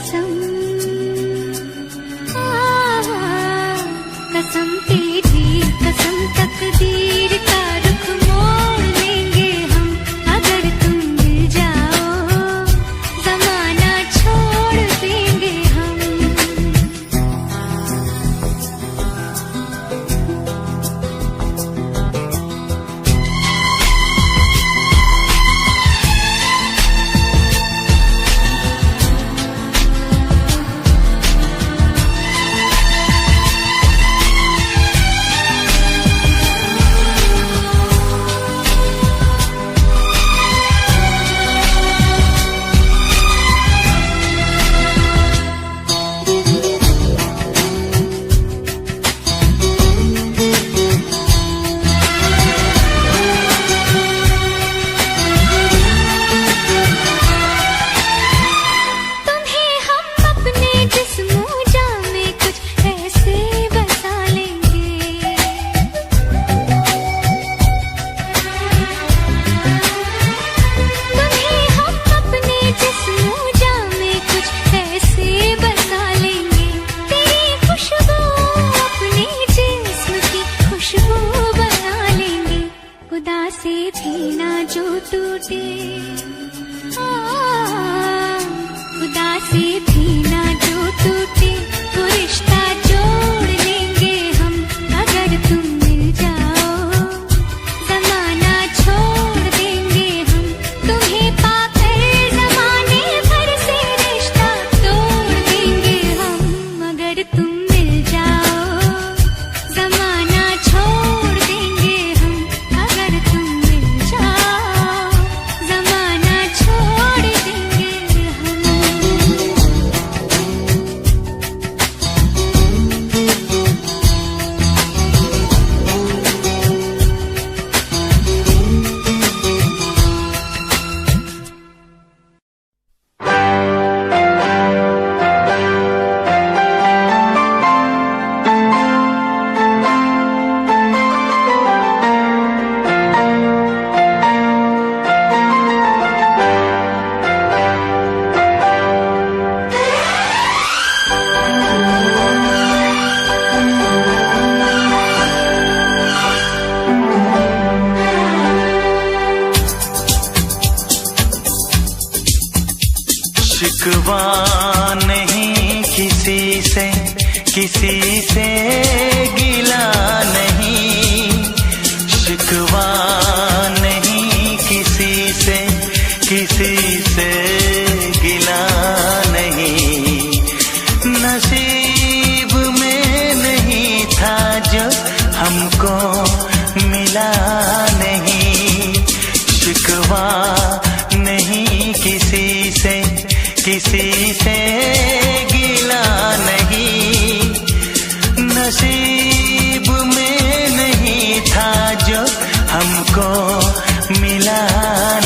कसम, कसम तेरी कसम, तकदीर का रुख मोड़ लेंगे हम अगर तुम मिल जाओ, जमाना छोड़ देंगे हम। से भी ना जो टूटे, खुदा से भी ना जो टूटे, तो रिश्ता जोड़ लेंगे हम अगर तुम मिल जाओ, जमाना छोड़ देंगे हम तुम्हें पाकर, जमाने भर से रिश्ता तोड़ देंगे हम अगर तुम मिल जाओ, जमाना छोड़ देंगे हम अगर तुम मिल जाओ, जमाना छोड़ देंगे हम। शिकवा नहीं किसी से, किसी से गिला नहीं, शिकवा नहीं किसी से, किसी से गिला नहीं, नसीब में नहीं था जो हमको मिला नहीं, शिकवा नहीं किसी से, किसी से गिला नहीं, नसीब में नहीं था जो हमको मिला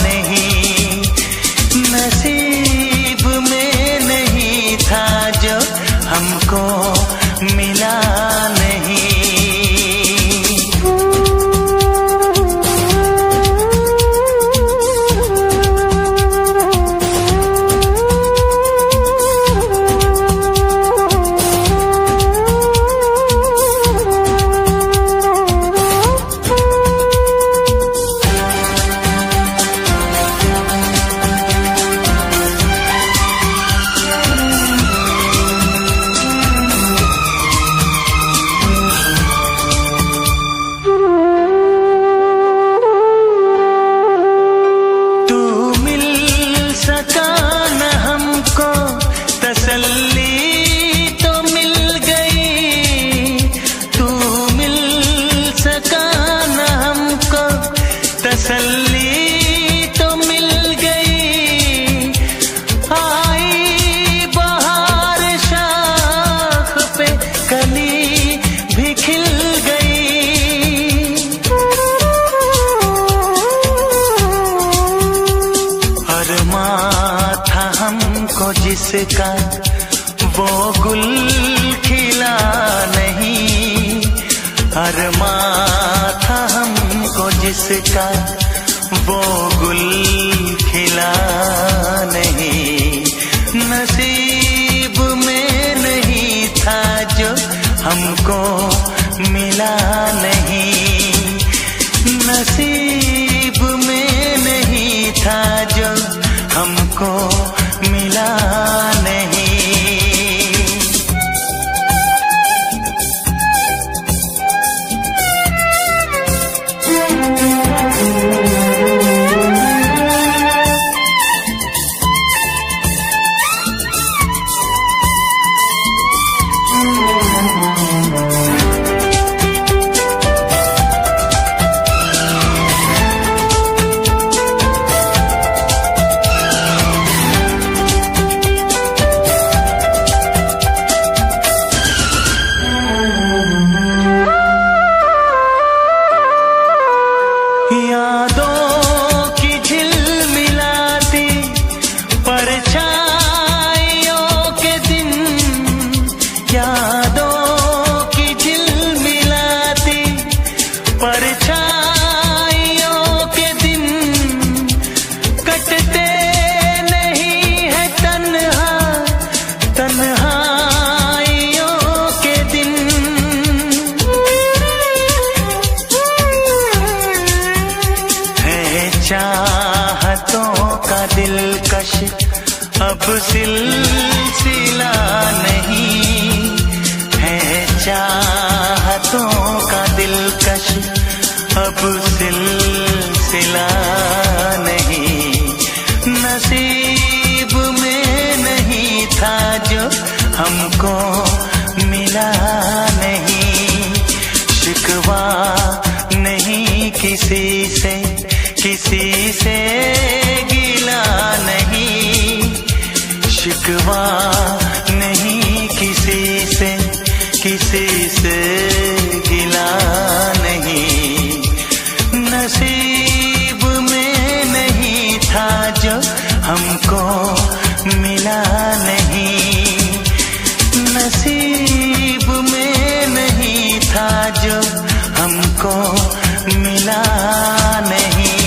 नहीं, नसीब में नहीं था जो हमको मिला नहीं। तसल्ली तो मिल गई, आई बहार शाख पे कली भी खिल गई, अरमां था हमको जिसका वो गुल खिला नहीं, अरमां था हमको जिसका वो गुल खिला नहीं, नसीब दिलकश अब सिलसिला नहीं है, चाहतों का दिलकश अब सिलसिला नहीं। नसीब में नहीं था जो हमको मिला नहीं, शिकवा नहीं किसी से, किसी से गिला नहीं, शिकवा नहीं किसी से, किसी से गिला नहीं। नसीब में नहीं था जो हमको मिला नहीं, नसीब में नहीं था जो हमको मिला नहीं।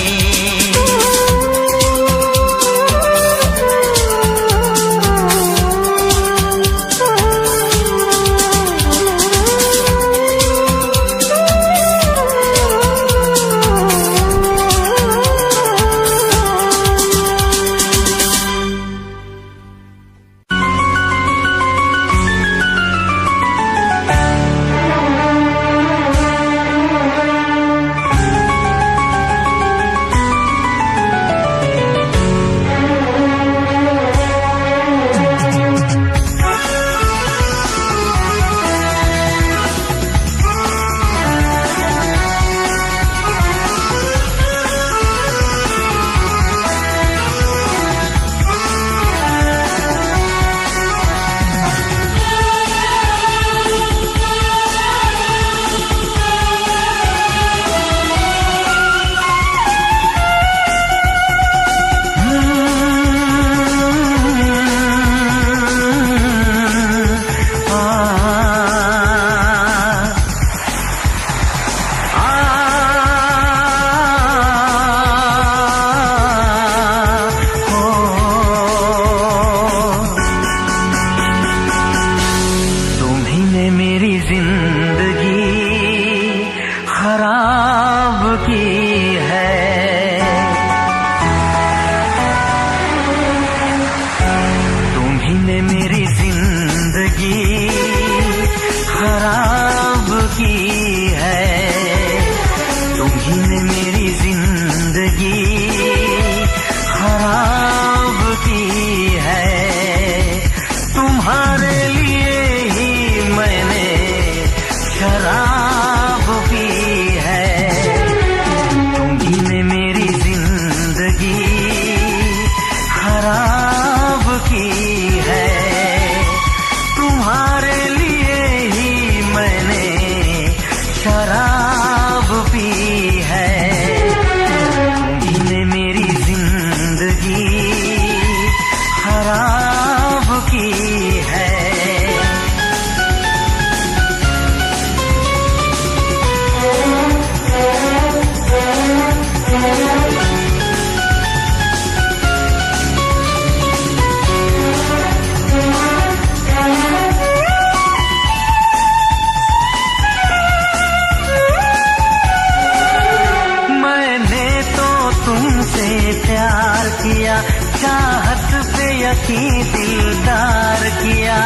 चाहत पे यकीन दिलदार किया,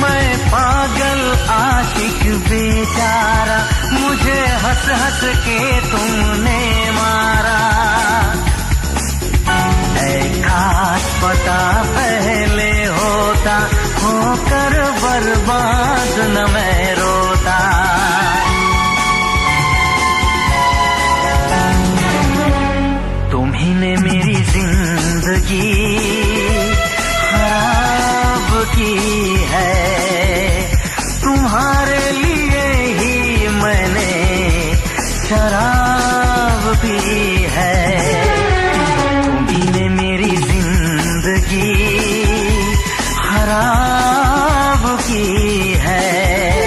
मैं पागल आशिक बेचारा, मुझे हंस हंस के तुमने मारा। काश पता पहले होता, होकर बर्बाद न मैं रोता। तुम्ही ने मेरी जिंदगी खराब की है, तुम्हारे लिए ही मैंने शराब पी है। तुम्ही ने मेरी जिंदगी खराब की है।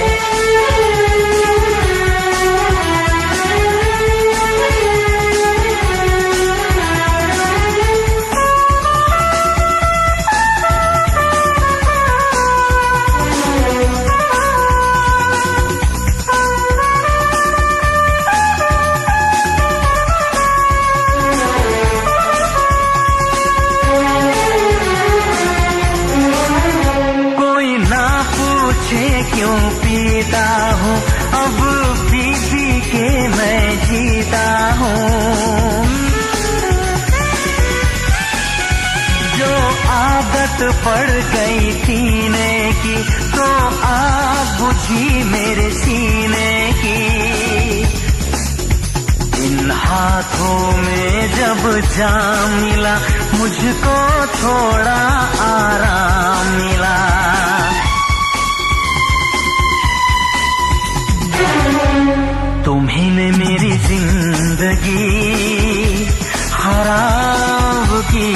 जो आदत पड़ गई पीने की तो आग बुझी मेरे सीने की। इन हाथों में जब जाम मिला मुझको थोड़ा आराम मिला। तुम्हीं ने मेरी जिंदगी खराब की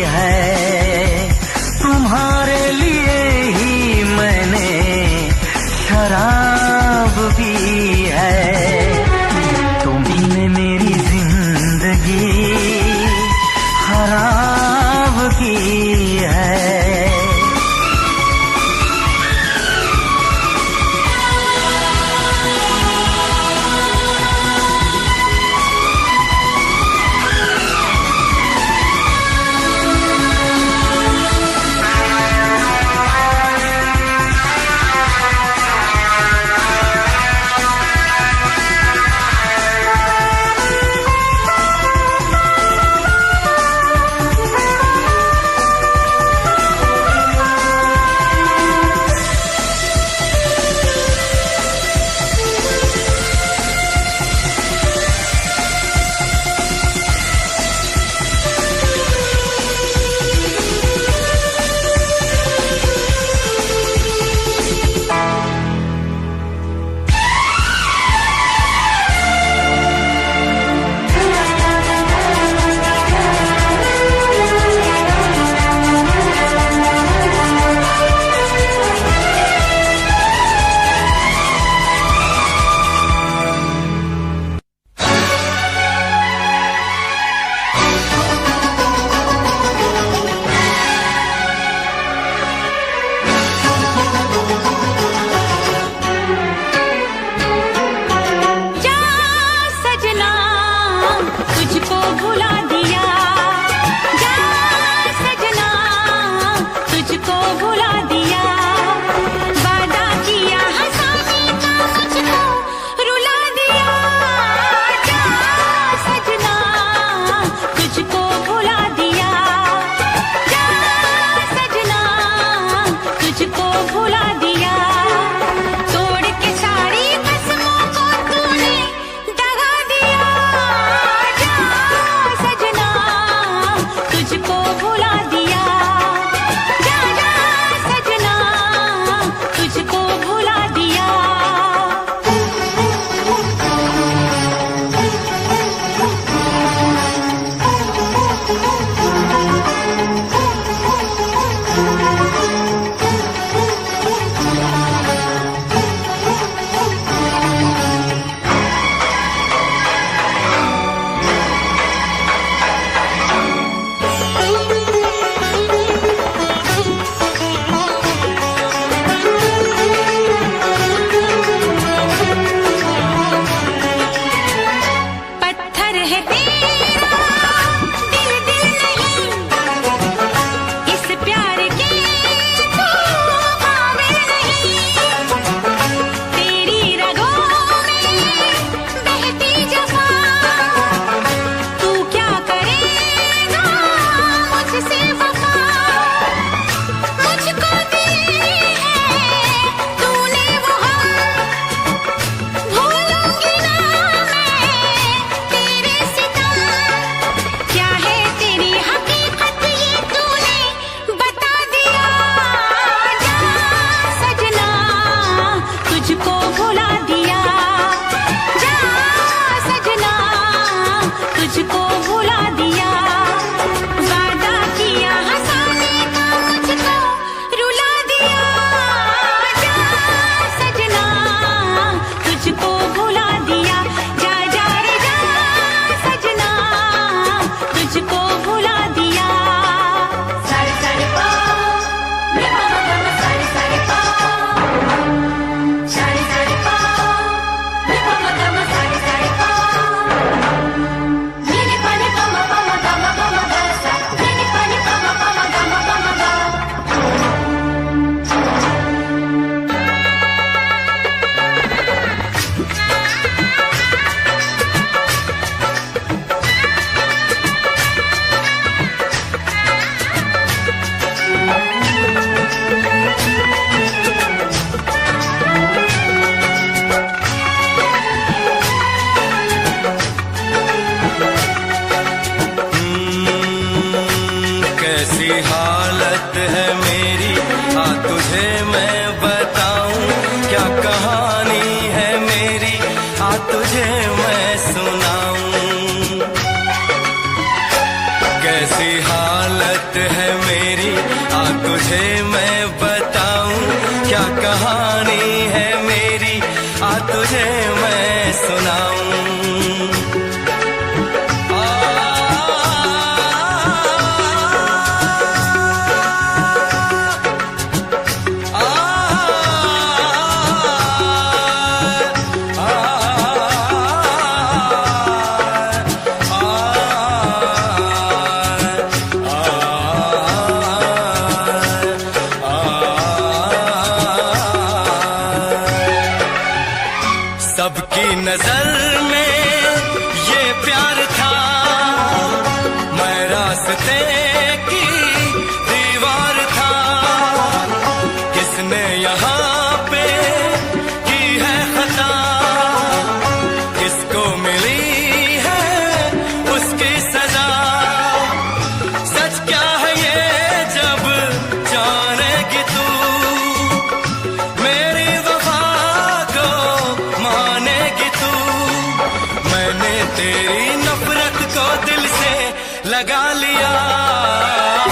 है, तुम्हारे लिए ही मैंने शराब पी है। तुम्हीं ने मेरी जिंदगी खराब की है। हालत है मेरी, आ तुझे मैं बताऊं क्या कहानी है मेरी, आ तुझे मैं सुनाऊं। कैसी हालत है मेरी, आ तुझे मैं बताऊं क्या कहानी है मेरी, आ तुझे मैं सुनाऊं। सबकी नजर में ये प्यार था, मैं रास्ते की दीवार था। किसने यहाँ पे की है खता, किसको मिली है उसकी सजा। सच क्या है ये जब जानेगी तू, मेरी वफा को मानेगी तू। मैंने तेरी नफरत को दिल से लगा लिया।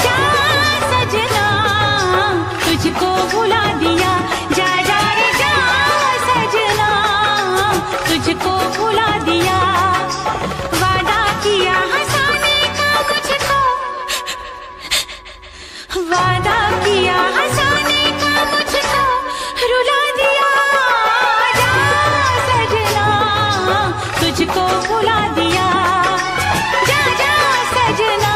जा सजना तुझको भुला दिया, जा जा रे जा सजना तुझको भुला दिया। वादा किया हंसाने का मुझको, वादा किया हंसाने का मुझको रुला दिया। जा सजना तुझको भुला दिया, जा जा सजना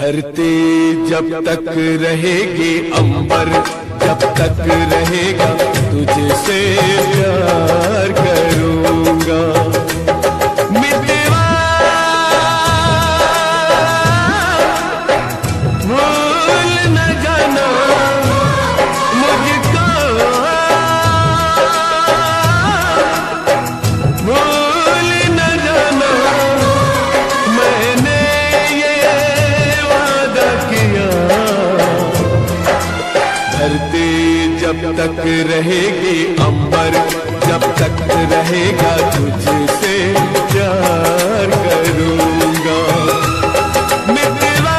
धरती जब तक रहेगी अंबर, जब तक रहेगा तुझसे प्यार करूंगा। मितवा भूल न जाना मुझको, भूल न जाना मैंने ये वादा किया। धरती जब तक रहेगी अंबर, जब तक रहेगा तुझसे प्यार करूंगा। मितवा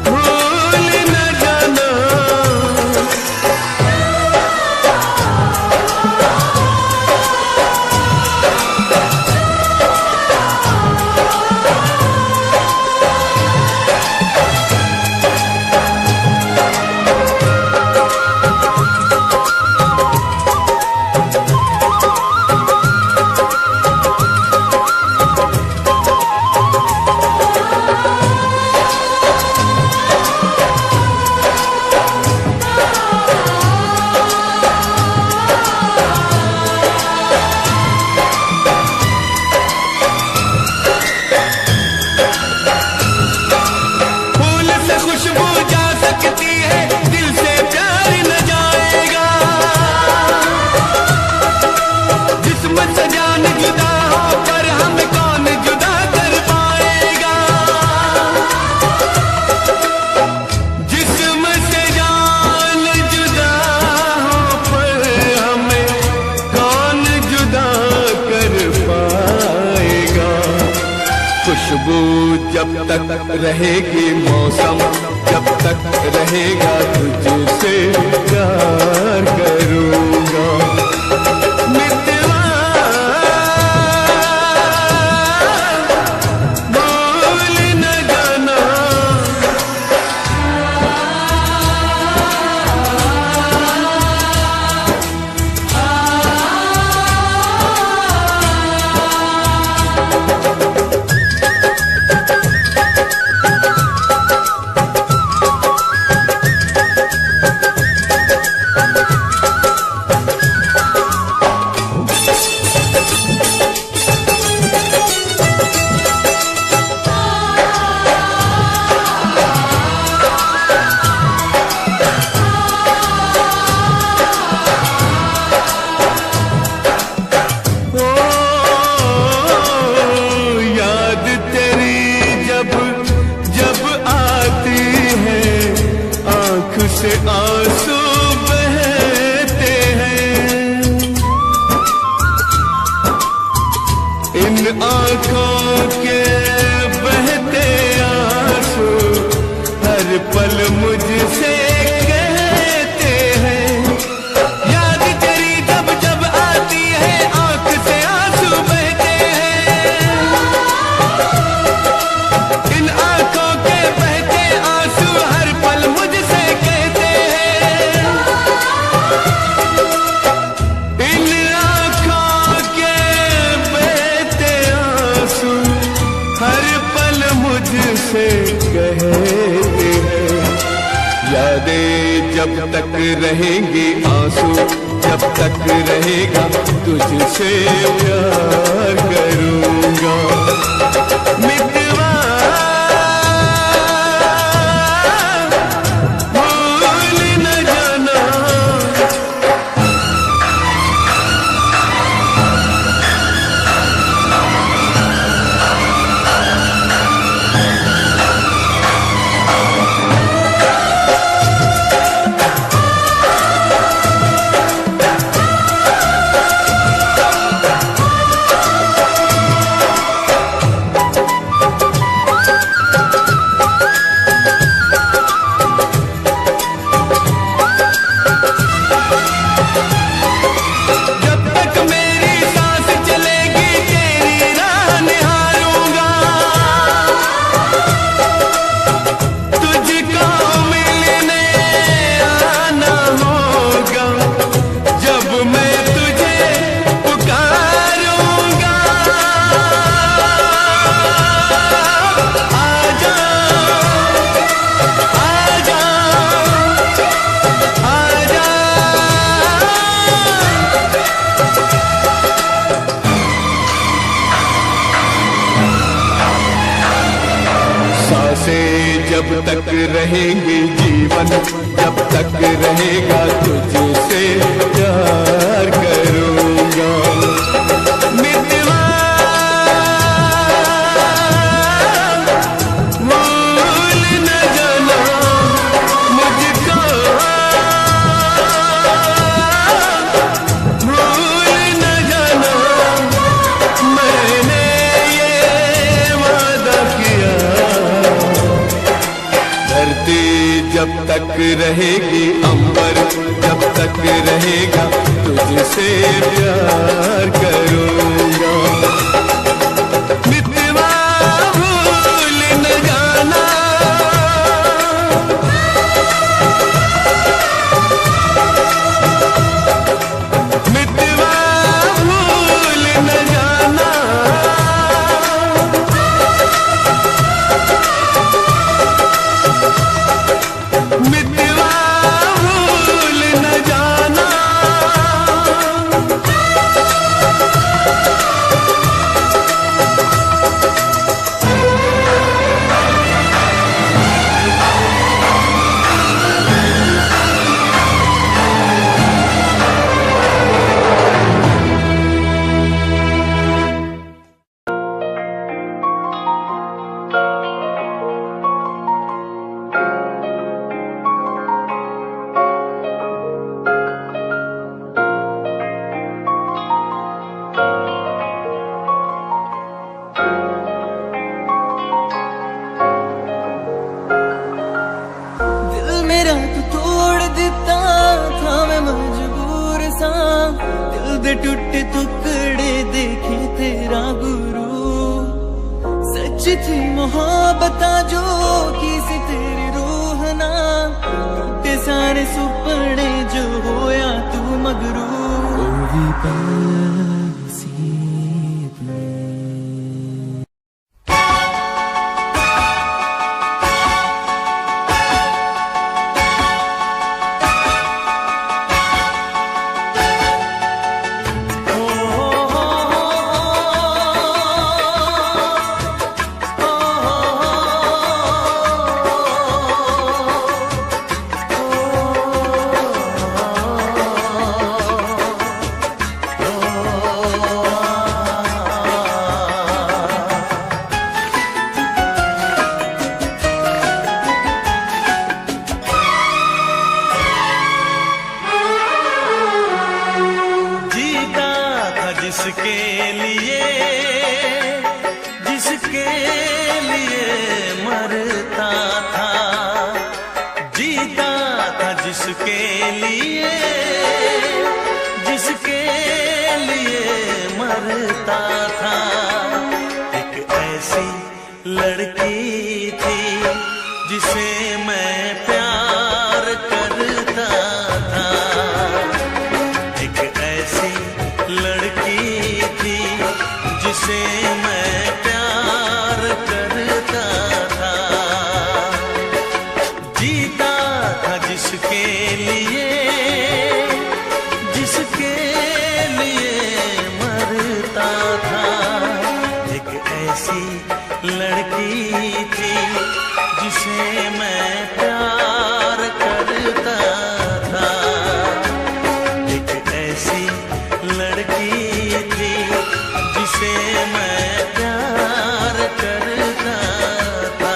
भूल न जाना, खुशबू जब तक रहेगी मौसम, जब तक रहेगा तुझसे प्यार करूंगा। मितवा भूल न जाना, से आंसू बहते हैं। इन आंखों के बहते आंसू हर पल मुझसे कहते हैं। याद तेरी जब जब आती है आंख से आंसू बहते हैं। इन आंखों के बहते आंसू हर पल मुझसे कहते हैं। इन आंखों के बहते आंसू हर पल मुझसे कहते हैं। यादें जब तक रहेंगी आंसू, जब तक रहेगा तुझसे प्यार करूंगा। मितवा भूल न जाना, जब तक रहेंगे जीवन, जब तक रहेगा तुझसे प्यार करूंगा। मितवा भूल न जाना मुझको, भूल न जाना मैंने ये वादा किया। धरती जब तक रहेगी, अंबर जब तक रहेगा तुझसे प्यार करूंगा। मितवा भूल न जाना, मितवा भूल न जाना, मितवा भूल न जाना। दिल मेरा तू तोड़ दिता था, मैं मजबूर सा। दिल दे टुटे टुकड़े देखे तेरा गुरु। सच थी मोहब्बत जो की सी तेरी रूह ना, टूटे सारे सुपने जो होया तू मगरू। जिसके लिए, जिसके लिए मरता था, जीता था जिसके लिए, जिसके लिए मरता था। एक ऐसी लड़की थी जिसे मैं प्यार करता था। एक ऐसी लड़की थी जिसे मैं प्यार करता था। जीता था जिसके लिए, जिसके लिए मरता था। एक ऐसी लड़की थी जिसे मैं प्यार करता था। एक ऐसी लड़की थी जिसे मैं प्यार करता था।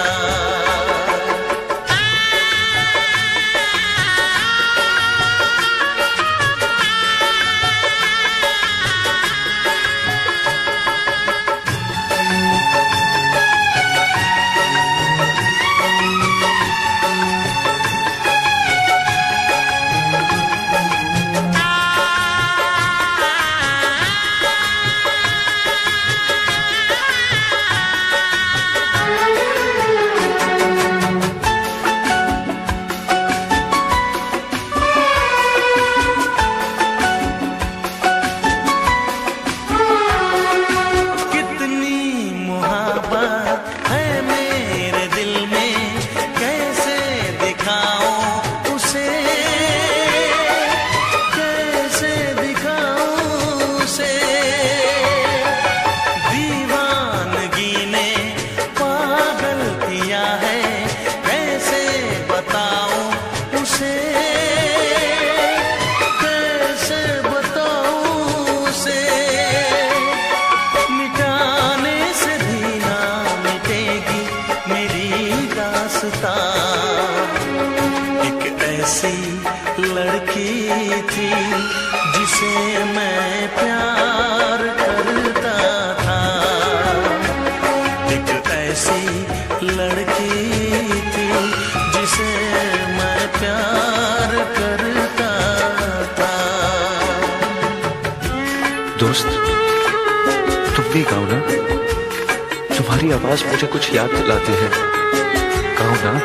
लड़की थी जिसे मैं प्यार करता था। दोस्त, तुम भी गाओ ना, तुम्हारी आवाज मुझे कुछ याद दिलाते हैं, गाओ ना।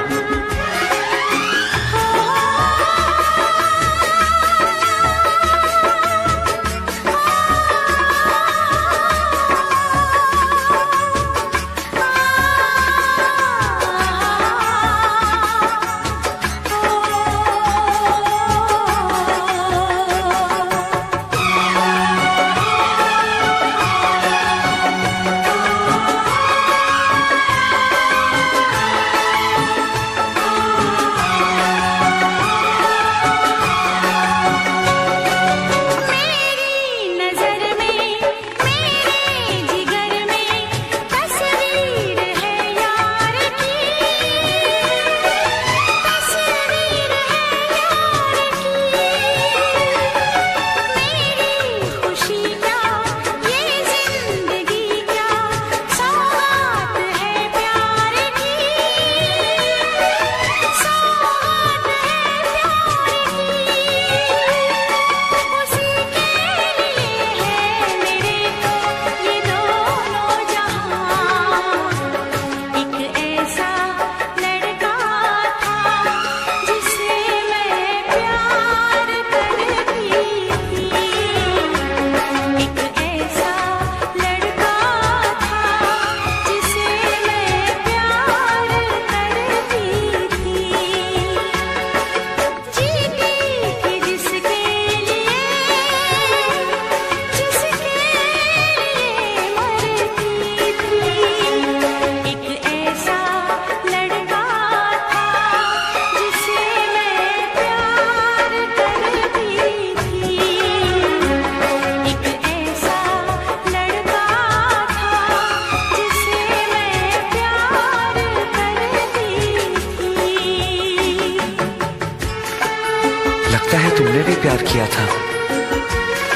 लगता है तुमने भी प्यार किया था,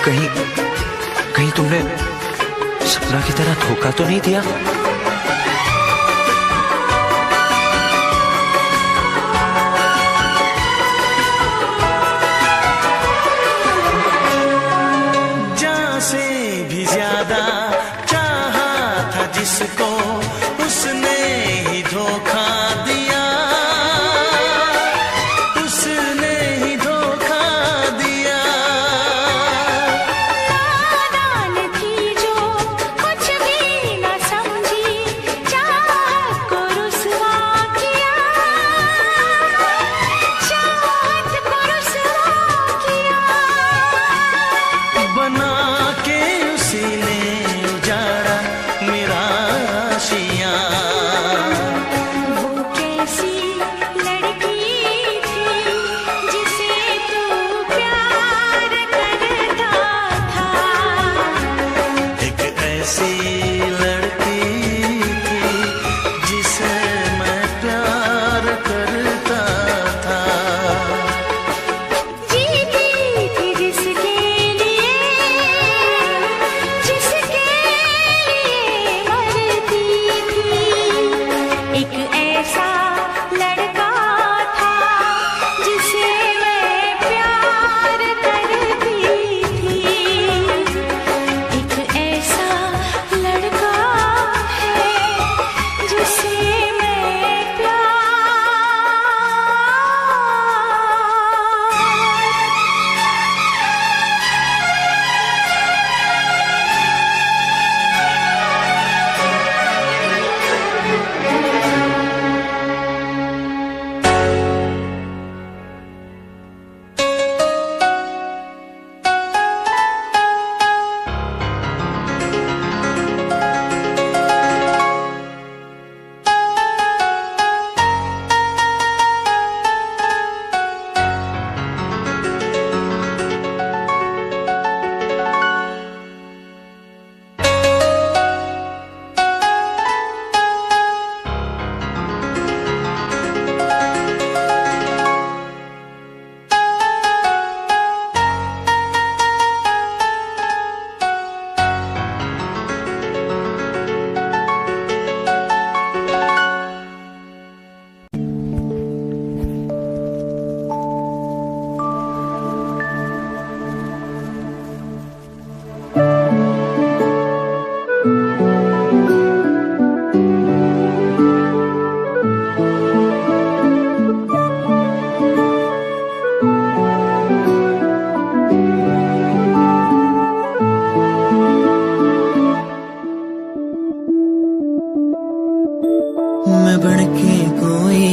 कहीं तुमने सपना की तरह धोखा तो नहीं दिया? जान से भी ज्यादा चाहा था जिसको, उसने ही धोखा दिया, उसने ही धोखा दिया। नादान थी जो कुछ भी न समझी, मैं बन के कोई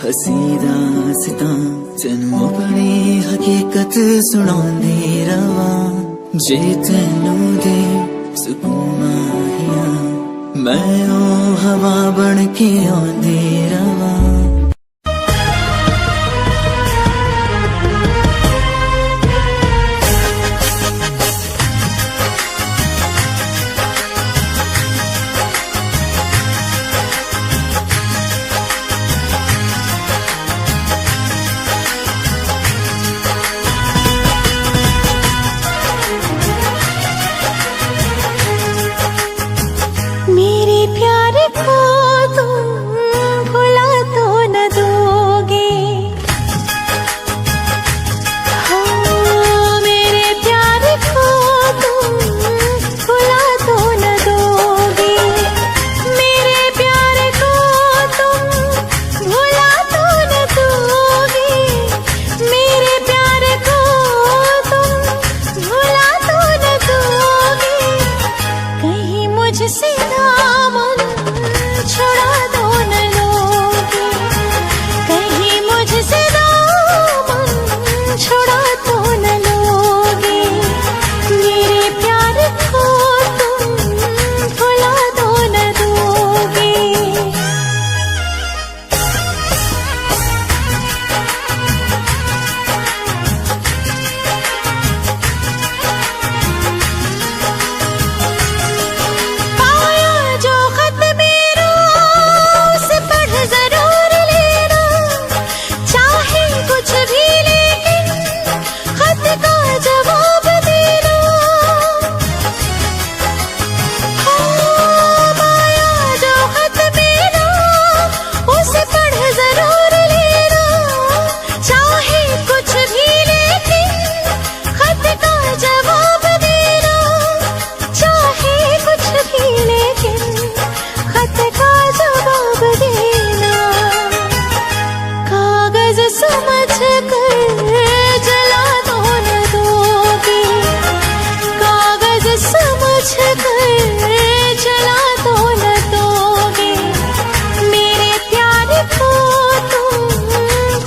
हसी दास्तां तेनू अपनी हकीकत सुणांदी रवां जे तेनू दे सुकून माहिया मैं ओ हवा बन के आंदी रवां मेरे प्यार को तुम भुला तो न दोगे। हाँ, मेरे प्यार को तुम भुला तो न दोगे। मेरे प्यार को तुम भुला तो न दोगे। मेरे प्यार को तुम भुला तो न दोगे। कहीं मुझसे दामन छुड़ा दो न लोगे। कहीं मुझसे दामन छुड़ा तो न लोगे। मेरे प्यार को तुम भुला दो न दोगे। पाया जो खत मेरा उसे पढ़ जरूर लेना। चाहे कुछ भी लेकिन खत का जवाब देना। हाँ, पाया जो खत मेरा उसे पढ़ जरूर लेना। चाहे कुछ भी लेकिन खत का जवाब देना। चाहे कुछ भी लेकिन खत का जवाब देना। कागज समझ कर जला दो न दोगे। कागज समझ कर जला दो न दोगे। मेरे प्यार को तुम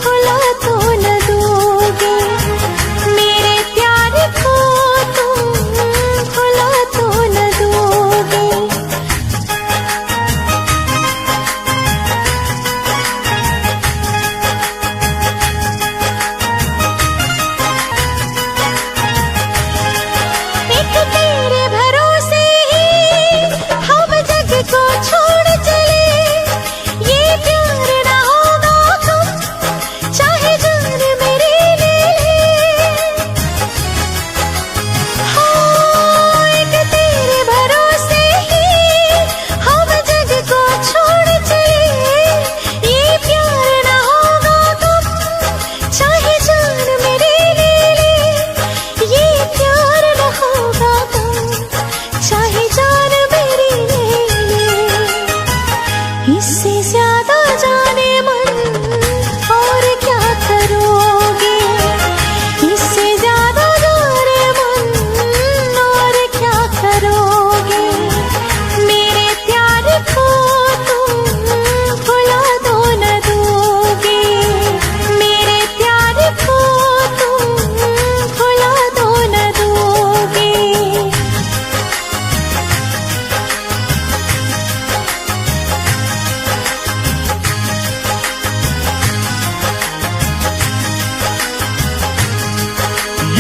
भुला तो न दोगे। मेरे प्यार को तुम भुला तो न दोगे। एक तेरे भरोसे ही हम जग को छोड़ चले। ये प्यार ना होगा कम चाहे जान मेरी ले ले। हाँ, एक तेरे भरोसे ही हम जग को छोड़ चले। ये प्यार ना होगा कम चाहे जान मेरी ले ले। ये प्यार न होगा कम चाहे जान मेरी ले ले। इससे ज्यादा जाने मन और क्या करोगे। इससे ज्यादा जाने मन और क्या करोगे। मेरे प्यार को तुम भुला दो न दोगे। मेरे प्यार को तुम भुला दो न दोगे।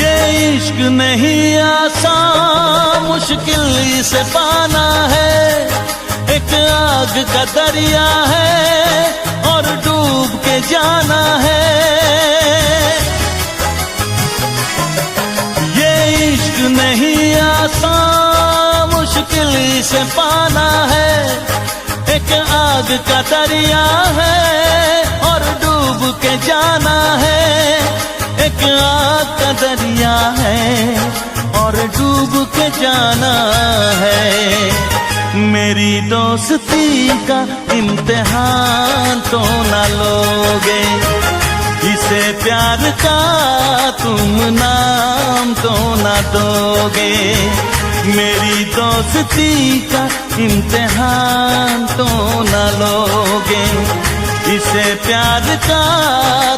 ये इश्क नहीं आसान, मुश्किल इसे पाना है। एक आग का दरिया है और डूब के जाना है। ये इश्क नहीं आसान, मुश्किल इसे पाना है। एक आग का दरिया है और डूब के जाना है। एक आग का दरिया है और डूब के जाना है। मेरी दोस्ती का इम्तिहान तो ना लोगे। इसे प्यार का तुम नाम तो ना दोगे। मेरी दोस्ती का इम्तिहान तो न लोगे, इसे प्यार का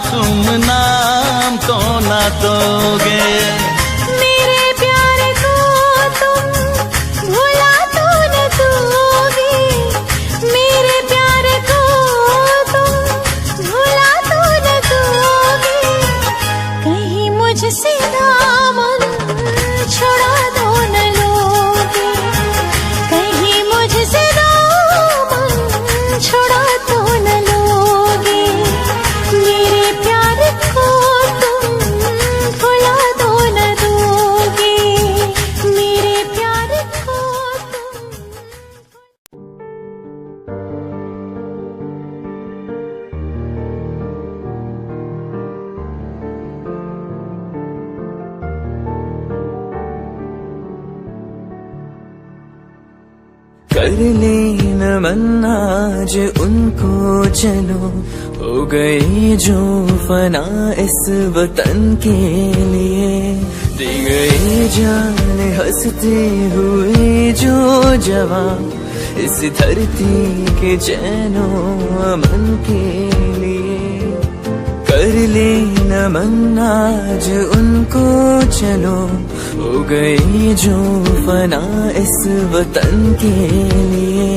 तुम नाम तो न दोगे। मेरे प्यार को तुम भुला तो न दोगे, मेरे प्यार को तुम भुला तो न दोगे। कहीं मुझसे दामन छुड़ा तो न लोगे, कहीं मुझसे दामन छुड़ा तो न लोगे। मेरे प्यार को तुम भुला तो न दोगे, मेरे प्यार को तुम। कर ले नमन आज उनको, चलो हो गए जो फना इस वतन के लिए। दी गई जान हंसते हुए जो जवान, इस धरती के चैनो अमन के लिए। कर ले नमन आज उनको, चलो हो गए जो फना इस वतन के लिए।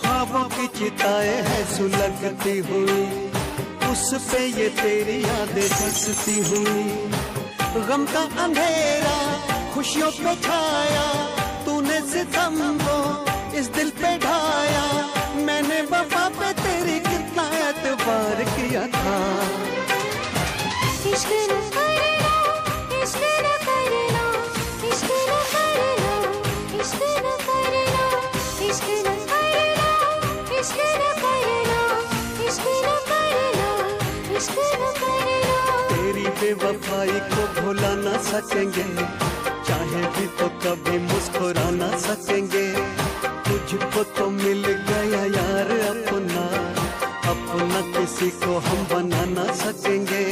ख्वाबों की चिताएं है सुलगती हुई, उस पे ये तेरी यादें हंसती हुई। गम का अंधेरा खुशियों पे छाया, तूने सितम को इस दिल पे ढाया। मैंने वफा पे तेरी कितना एतबार किया था। इश्क न करना, इश्क न करना, इश्क न करना, इश्क न करना, इश्क न करना, इश्क न करना, इश्क न करना, इश्क न करना। तेरी बेवफाई को भुला ना सकेंगे, चाहे भी तो कभी मुस्कुरा ना सकेंगे। तुझको तो मिल गया यार अपना, अपना किसी को हम बना ना सकेंगे।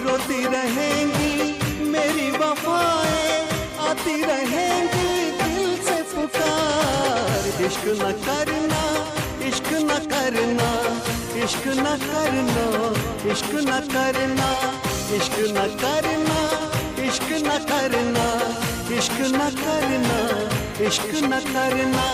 रोती रहेंगी मेरी वफाएं, आती रहेंगी दिल से पुकार। इश्क न करना, इश्क न करना, इश्क न करना, इश्क न करना, इश्क न करना, इश्क न करना, इश्क न करना, इश्क न करना।